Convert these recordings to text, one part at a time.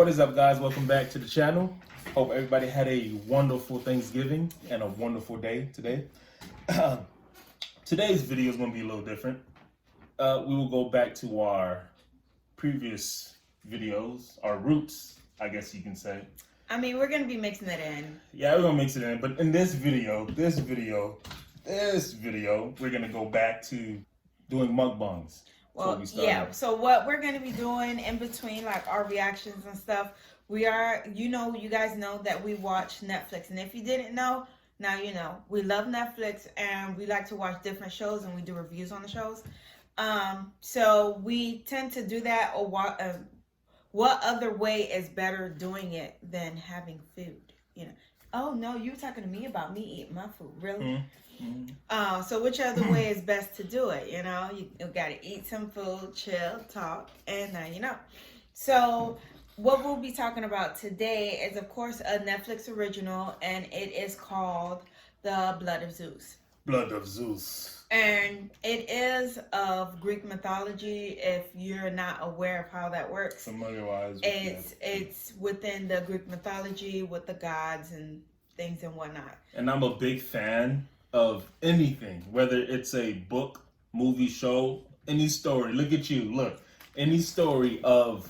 What is up, guys? Welcome back to the channel. Hope everybody had a wonderful Thanksgiving and a wonderful day today. Today's video is going to be a little different. We will go back to our previous videos, our roots, I guess you can say. I mean, we're going to be mixing it in. Yeah, we're going to mix it in. But in this video, we're going to go back to doing mukbangs. Well, yeah. So what we're going to be doing in between, like our reactions and stuff, we are, you guys know that we watch Netflix. And if you didn't know, now you know. We love Netflix and we like to watch different shows and we do reviews on the shows. So we tend to do that. Or what other way is better doing it than having food? You know. Oh no, you were talking to me about me eating my food, really? Mm-hmm. So which other way is best to do it? You know, you got to eat some food, chill, talk, and now you know. So what we'll be talking about today is, of course, a Netflix original, and it is called The Blood of Zeus. Blood of Zeus. And it is of Greek mythology. If you're not aware of how that works, Familiarize with it's within the Greek mythology with the gods and things and whatnot. And I'm a big fan of anything, whether it's a book, movie, show, any story. Look at you, look. Any story of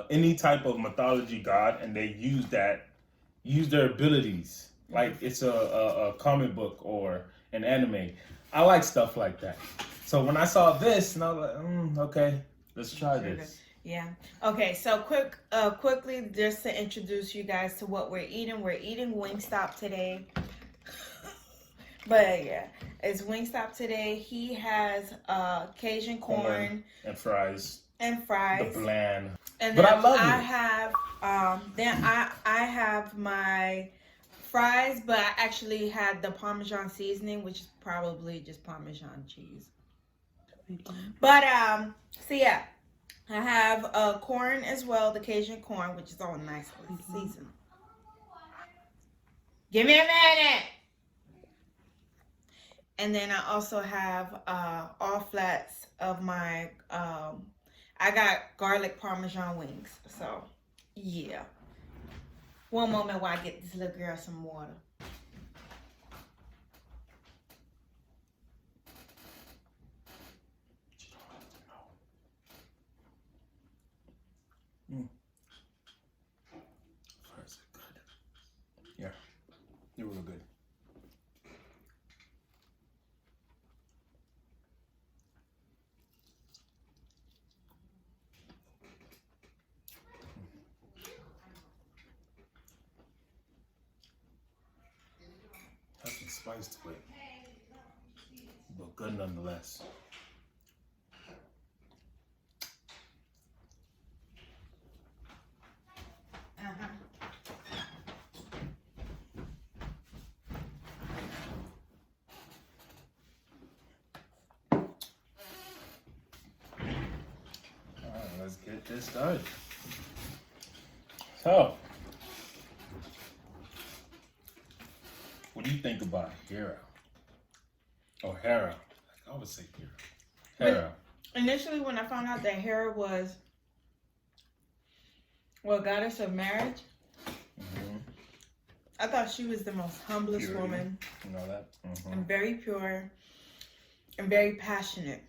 any type of mythology god, and they use their abilities. Like it's a comic book or an anime. I like stuff like that. So when I saw this, and I was like, okay, let's try this. Yeah. Okay, so quickly, just to introduce you guys to what we're eating. We're eating Wingstop today. But yeah, it's Wingstop today. He has Cajun corn and fries. The bland. And but then I love it. I have my fries, but I actually had the Parmesan seasoning, which is probably just Parmesan cheese. But so yeah, I have corn as well, the Cajun corn, which is all nicely seasoned. Give me a minute. And then I also have all flats of my, I got garlic Parmesan wings. So, yeah. One moment while I get this little girl some water. Fries are good. Yeah, they're real good. Has some spice to it, but good nonetheless. Alright, let's get this started. So, what do you think about Hera? Or Hera. I always say Hera. Hera. Initially, when I found out that Hera was goddess of marriage, I thought she was the most humblest woman. You know that? And very pure and very passionate.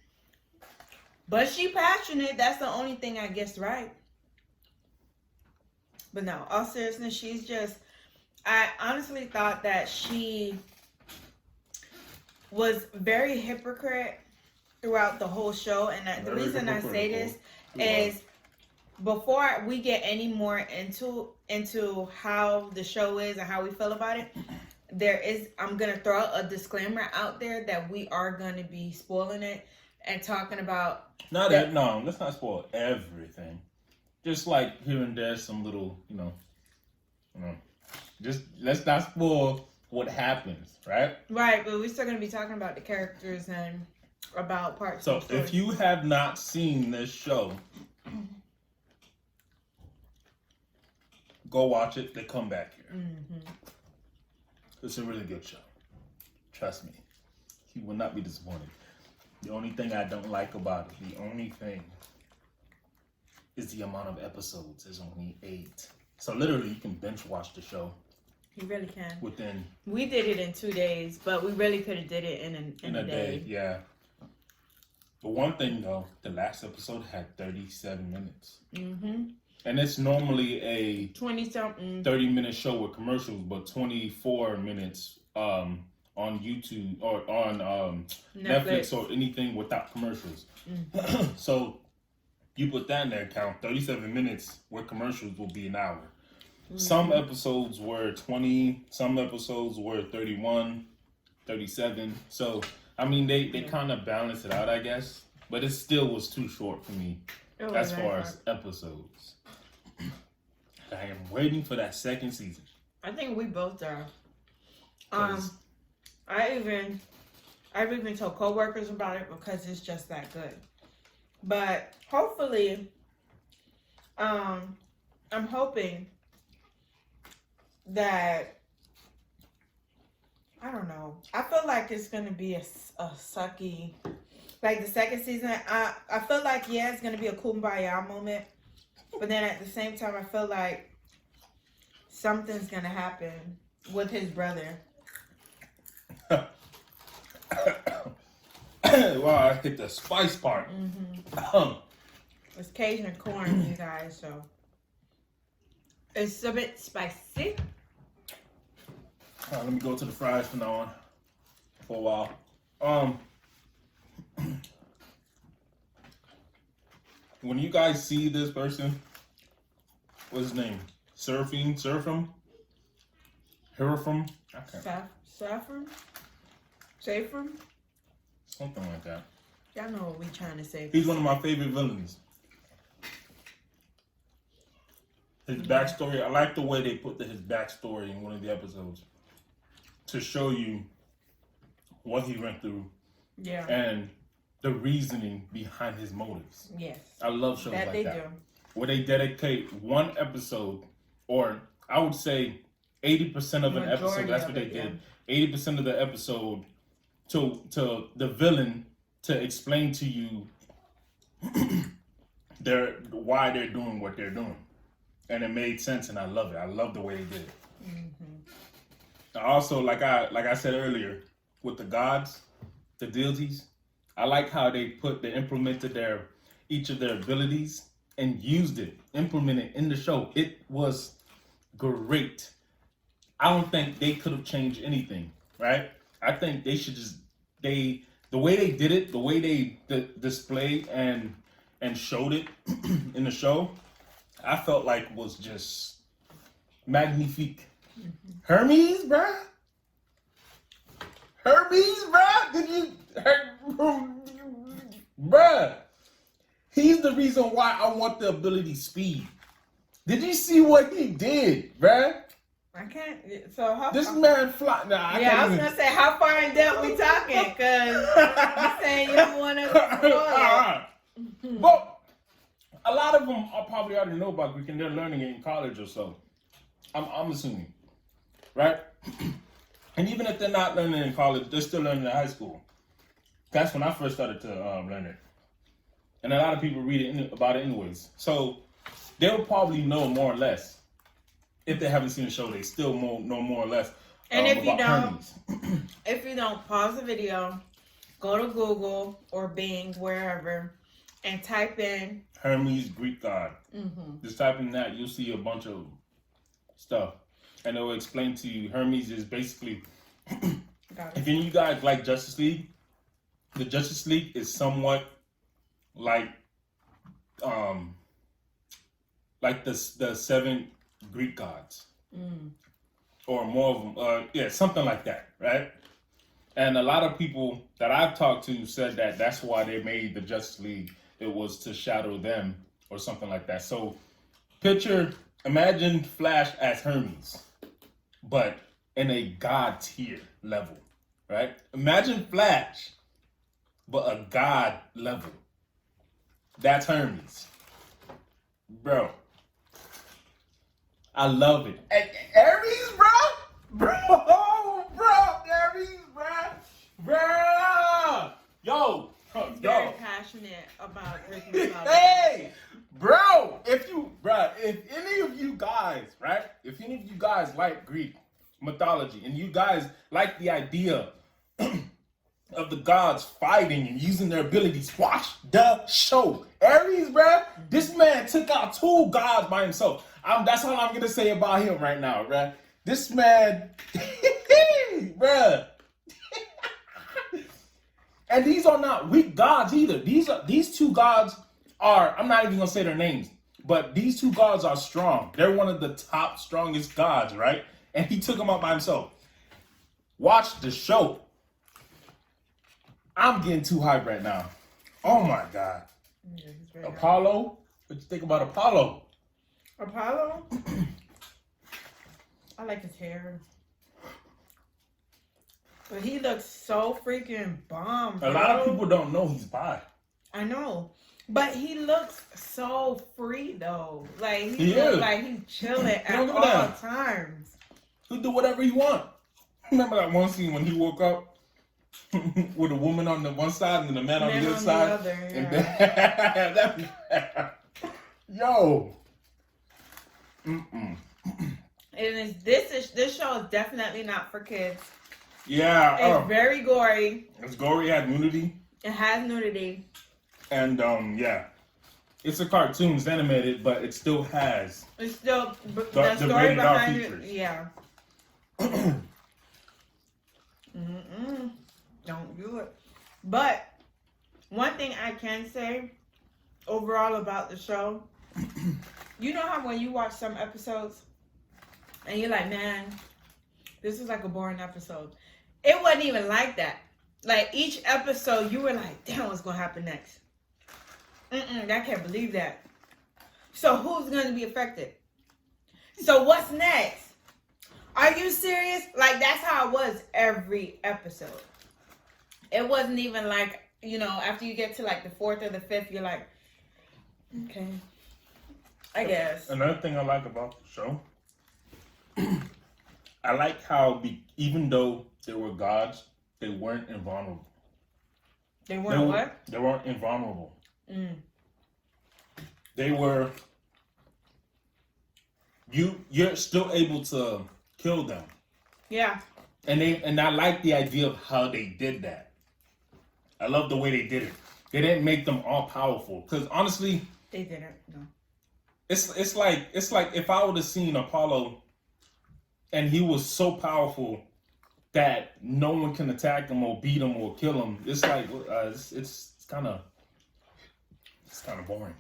But she passionate, that's the only thing I guess right. But no, all seriousness, she's just, I honestly thought that she was very hypocrite throughout the whole show. And the reason I say this is before we get any more into how the show is and how we feel about it, I'm going to throw a disclaimer out there that we are going to be spoiling it and talking about. No, let's not spoil everything. Just like here and there, some little, just let's not spoil what happens, right? Right, but we're still going to be talking about the characters and about parts of the story. So if you have not seen this show, go watch it, then come back here. It's a really good show. Trust me. You will not be disappointed. The only thing I don't like about it, the only thing is the amount of episodes. There's only 8. So literally, you can binge watch the show. You really can. Within. We did it in 2 days, but we really could have did it in a day. Yeah. But one thing though, the last episode had 37 minutes. Mm-hmm. And it's normally a 20-something 30-minute show with commercials, but 24 minutes on YouTube or on Netflix or anything without commercials. Mm-hmm. So you put that in their account, 37 minutes with commercials will be an hour. Mm-hmm. Some episodes were 20, some episodes were 31, 37. So, I mean, they kind of balance it out, I guess. But it still was too short for me as far as episodes. I am waiting for that second season. I think we both are. I've even told coworkers about it because it's just that good. But hopefully, I'm hoping that, I don't know. I feel like it's gonna be a sucky, like the second season. I feel like it's gonna be a kumbaya moment. But then at the same time, I feel like something's going to happen with his brother. Wow, I hit the spice part. Mm-hmm. It's Cajun corn, you guys, so it's a bit spicy. Let me go to the fries from now on for a while. When you guys see this person, what's his name? Surfing? Hirafim? Saffron? Something like that. Y'all know what we trying to say. He's one of my favorite villains. His backstory, I like the way they put his backstory in one of the episodes to show you what he went through. Yeah. And the reasoning behind his motives. Yes. I love shows like that. That they do. Where they dedicate one episode, or I would say 80% of an episode, that's what they did. 80% of the episode to the villain to explain to you why they're doing what they're doing. And it made sense, and I love it. I love the way they did it. Mm-hmm. Also, like I said earlier, with the gods, the deities, I like how they implemented each of their abilities and implemented in the show. It was great. I don't think they could have changed anything, right? I think they should the way they did it, the way they displayed and showed it in the show, I felt like was just magnifique. Mm-hmm. Hermes, bruh? Did you... Bruh, he's the reason why I want the ability speed. Did you see what he did, bruh? I can't. So how? This man fly. Nah, I was gonna say, how far in depth we talking? Cause you saying you don't want to. But a lot of them I probably already know about Greek and they're learning it in college or so. I'm assuming, right? And even if they're not learning in college, they're still learning in high school. That's when I first started to learn it. And a lot of people read about it anyways. So they'll probably know more or less. If they haven't seen the show, they still know more or less. And if you don't, pause the video, go to Google or Bing, wherever, and type in Hermes, Greek god. Mm-hmm. Just type in that, you'll see a bunch of stuff. And it will explain to you, Hermes is basically, if you guys like Justice League, the Justice League is somewhat like the 7 Greek gods. Or more of them, something like that, right? And a lot of people that I've talked to said that that's why they made the Justice League. It was to shadow them or something like that. So imagine Flash as Hermes, but in a god tier level, right? Imagine Flash, but a god level. That's Hermes. Bro. I love it. Hermes, bro? Hermes, bro. Yo. He's very passionate about Greek mythology. Hey, Bro, if any of you guys, right? If any of you guys like Greek mythology and you guys like the idea of the gods fighting and using their abilities, watch the show. Ares, bruh, this man took out 2 gods by himself. That's all I'm gonna say about him right now, bruh. This man, bruh. And these are not weak gods either. These 2 gods are, I'm not even gonna say their names, but these 2 gods are strong. They're one of the top strongest gods, right? And he took them out by himself. Watch the show. I'm getting too hyped right now. Oh my God. Yeah, Apollo? What you think about Apollo? Apollo? I like his hair. But he looks so freaking bomb, bro. A lot of people don't know he's bi. I know. But he looks so free, though. Like, he looks like he's chilling at all times. He'll do whatever he wants. Remember that one scene when he woke up with a woman on the one side and the man on the other side? And then, yo. And this show is definitely not for kids. Yeah. It's very gory. It's gory, it has nudity. It has nudity. And yeah. It's a cartoon, it's animated, but it still has the story behind it. Yeah. Don't do it. But one thing I can say overall about the show, you know how when you watch some episodes and you're like, man, this is like a boring episode. It wasn't even like that. Like each episode, you were like, damn, what's gonna happen next? I can't believe that. So who's gonna be affected? So what's next? Are you serious? Like that's how it was every episode. It wasn't even like, you know, after you get to like the 4th or the 5th, you're like, okay, I guess. Another thing I like about the show, I like how even though they were gods, they weren't invulnerable. They weren't what? They weren't invulnerable. They were. You're still able to kill them. Yeah. And I like the idea of how they did that. I love the way they did it. They didn't make them all powerful because honestly, they didn't. No. It's like if I would have seen Apollo, and he was so powerful that no one can attack him or beat him or kill him. It's like it's kind of boring.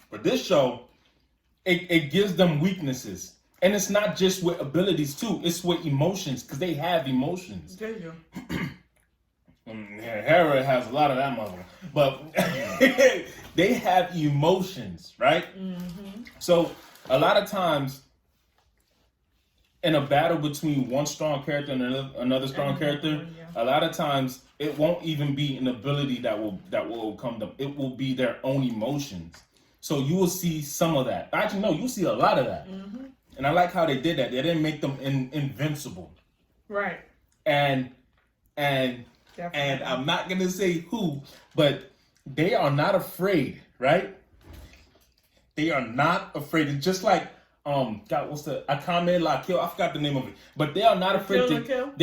But this show, it gives them weaknesses, and it's not just with abilities too. It's with emotions because they have emotions. They do. Hera has a lot of that mother, but they have emotions, right? So a lot of times in a battle between one strong character and another strong character, a lot of times it won't even be an ability that will overcome them. It will be their own emotions. So you will see some of that. Actually, no, you'll see a lot of that. And I like how they did that. They didn't make them invincible. Right. And I'm not gonna say who, but they are not afraid, right? They are not afraid. It's just like God, what's the Akame La Kill? I forgot the name of it. But they are not afraid to kill.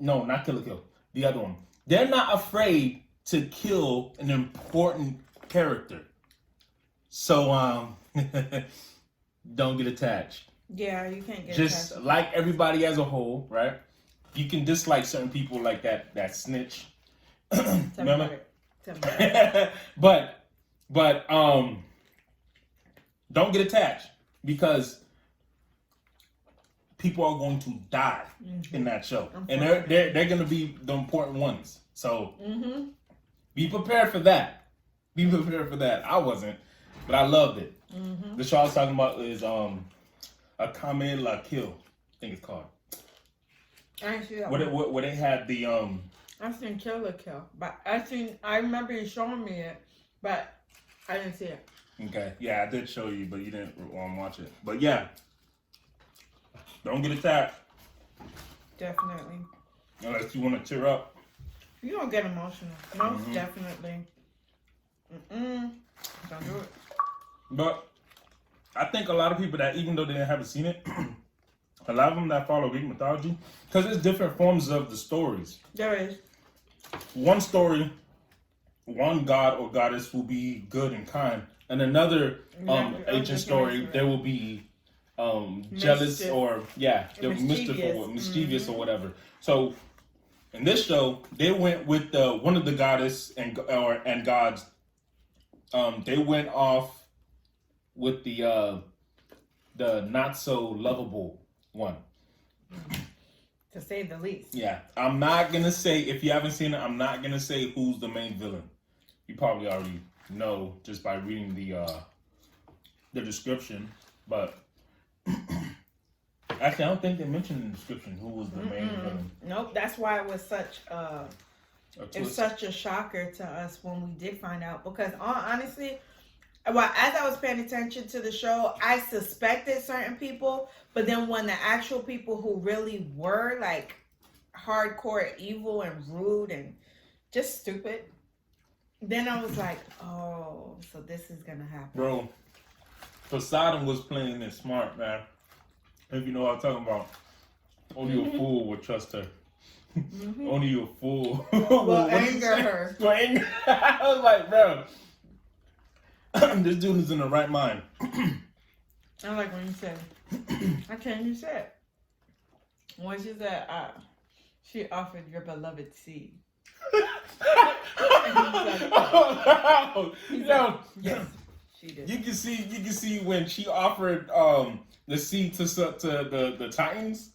No, not Kill la Kill. The other one. They're not afraid to kill an important character. So don't get attached. Yeah, you can't get just attached. Like everybody as a whole, right? You can dislike certain people like that snitch. Remember? but don't get attached because people are going to die in that show, and they're going to be the important ones. So be prepared for that. Be prepared for that. I wasn't, but I loved it. The show I was talking about is Akame La Kill, I think it's called. I didn't see that where they had the I've seen Kill la Kill, but I remember you showing me it, but I didn't see it. Okay, yeah, I did show you, but you didn't watch it. But yeah, don't get attacked. Definitely. Unless you want to tear up. You don't get emotional. Most definitely. Don't do it. But I think a lot of people that, even though they haven't seen it, a lot of them that follow Greek mythology, because there's different forms of the stories. There is. One story, one god or goddess will be good and kind, and another ancient story, there will be jealous or they're mischievous or whatever. So in this show, they went with one of the goddess and gods. They went off with the not so lovable one. To say the least. Yeah, I'm not gonna say, if you haven't seen it, I'm not gonna say who's the main villain. You probably already know just by reading the description. But actually, I don't think they mentioned in the description who was the main villain. Nope, that's why it was such a shocker to us when we did find out. Because honestly, well, as I was paying attention to the show, I suspected certain people, but then when the actual people who really were like hardcore evil and rude and just stupid, then I was like, oh, so this is gonna happen. Bro, Poseidon was playing it smart, man. If you know what I'm talking about. Only a fool would trust her. Only a fool will anger her. I was like, bro, this dude is in the right mind. I like when you said, I can't even say it. When she said, she offered your beloved seed. Yes, she did. You can see when she offered the seed to the Titans.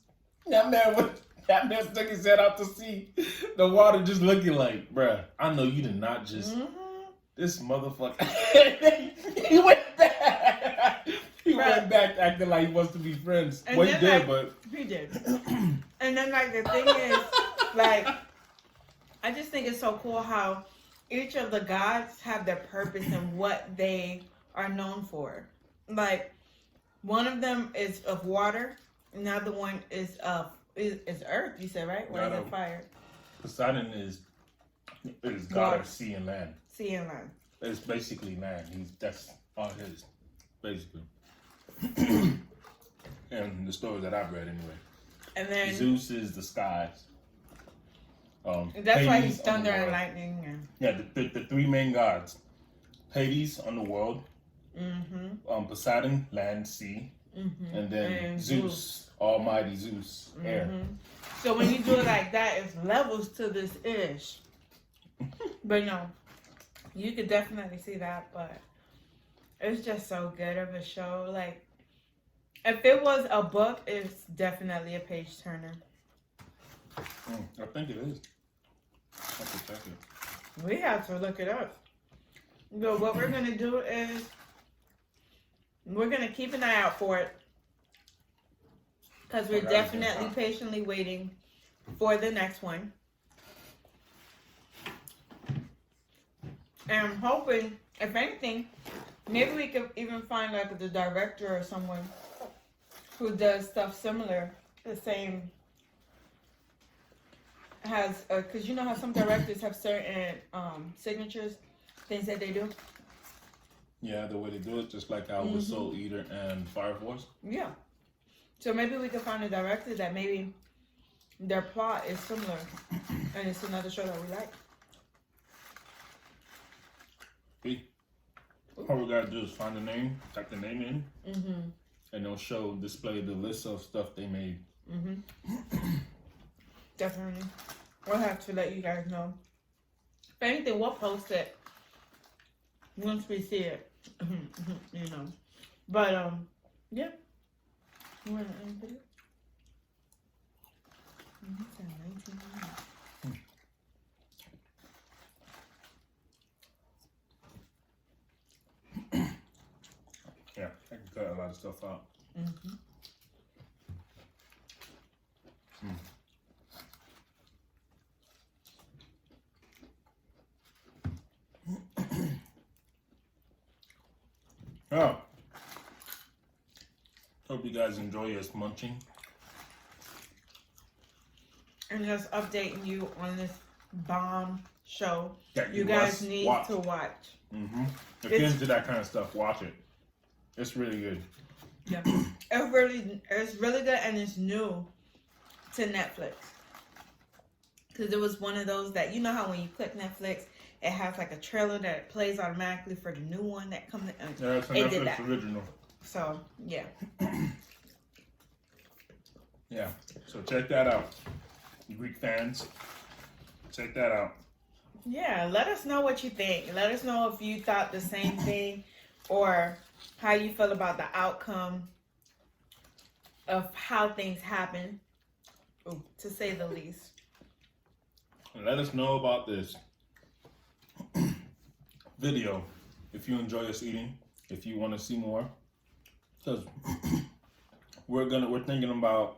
That man stuck his head out to sea. The water just looking like, bruh, I know you did not just. This motherfucker. He went back. He went back acting like he wants to be friends. And well, he did, but. He did. And then, like, the thing is, like, I just think it's so cool how each of the gods have their purpose and what they are known for. Like, one of them is of water, another one is of earth, you said, right? One is of fire. Poseidon is god of sea and land. Sea and land. It's basically land. That's all his, basically. And the story that I've read anyway. And then Zeus is the skies. That's why he's thunder and lightning. And... yeah, the three main gods. Hades, underworld. Poseidon, land, sea. And then Zeus, almighty Zeus, air. So when you do it like that, it's levels to this ish. But no, you could definitely see that. But it's just so good of a show. Like, if it was a book, it's definitely a page turner. I think it is. I have to check it. We have to look it up. But what we're going to do is we're going to keep an eye out for it. Because we're definitely patiently waiting for the next one. And I'm hoping, if anything, maybe we could even find like the director or someone who does stuff similar, the same, has, because you know how some directors have certain signatures, things that they do? Yeah, the way they do it, just like how with Soul Eater and Fire Force. Yeah. So maybe we could find a director that maybe their plot is similar and it's another show that we like. See? All we gotta do is find the name, type the name in, and they'll display the list of stuff they made. Definitely. We'll have to let you guys know. If anything, we'll post it once we see it. You know. But, yeah. You want to end the video? It's at 19 minutes. Yeah, I can cut a lot of stuff out. Oh. Hope you guys enjoy us munching. And just updating you on this bomb show That you guys need to watch. If you're into that kind of stuff, watch it. It's really good. Yep. It's really good, and it's new to Netflix. Because it was one of those that, you know how when you click Netflix, it has like a trailer that plays automatically for the new one that comes in. Yeah, it's a Netflix original. So, yeah. Yeah, so check that out. Greek fans, check that out. Yeah, let us know what you think. Let us know if you thought the same thing or how you feel about the outcome of how things happen, to say the least. And let us know about this video if you enjoy us eating, if you want to see more, because we're thinking about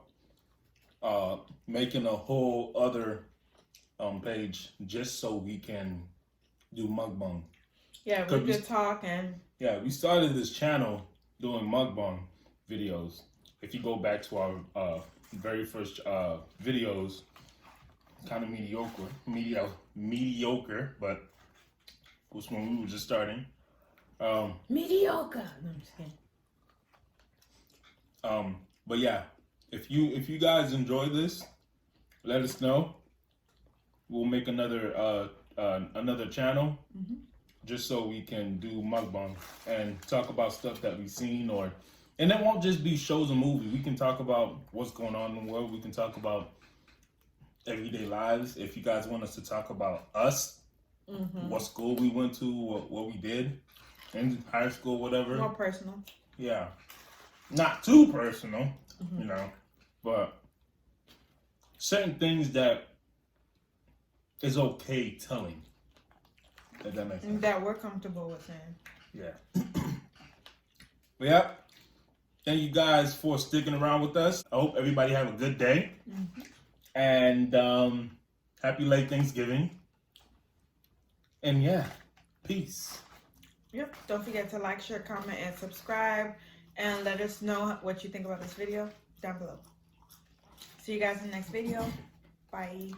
making a whole other page just so we can do mukbang. Yeah, we could talk and yeah, we started this channel doing mukbang videos. If you go back to our very first videos, kind of mediocre, but it was when we were just starting. mediocre. No, I'm just kidding. But yeah, if you guys enjoy this, let us know. We'll make another channel just so we can do mukbang and talk about stuff that we've seen, and it won't just be shows and movies. We can talk about what's going on in the world. We can talk about everyday lives. If you guys want us to talk about us, what school we went to, what we did in high school, whatever. More personal. Yeah, not too personal, you know, but certain things that is okay telling. If that makes sense. That we're comfortable with saying. Yeah. But yeah, thank you guys for sticking around with us. I hope everybody have a good day. And happy late Thanksgiving. And yeah, peace. Yep. Don't forget to like, share, comment, and subscribe. And let us know what you think about this video down below. See you guys in the next video. Bye.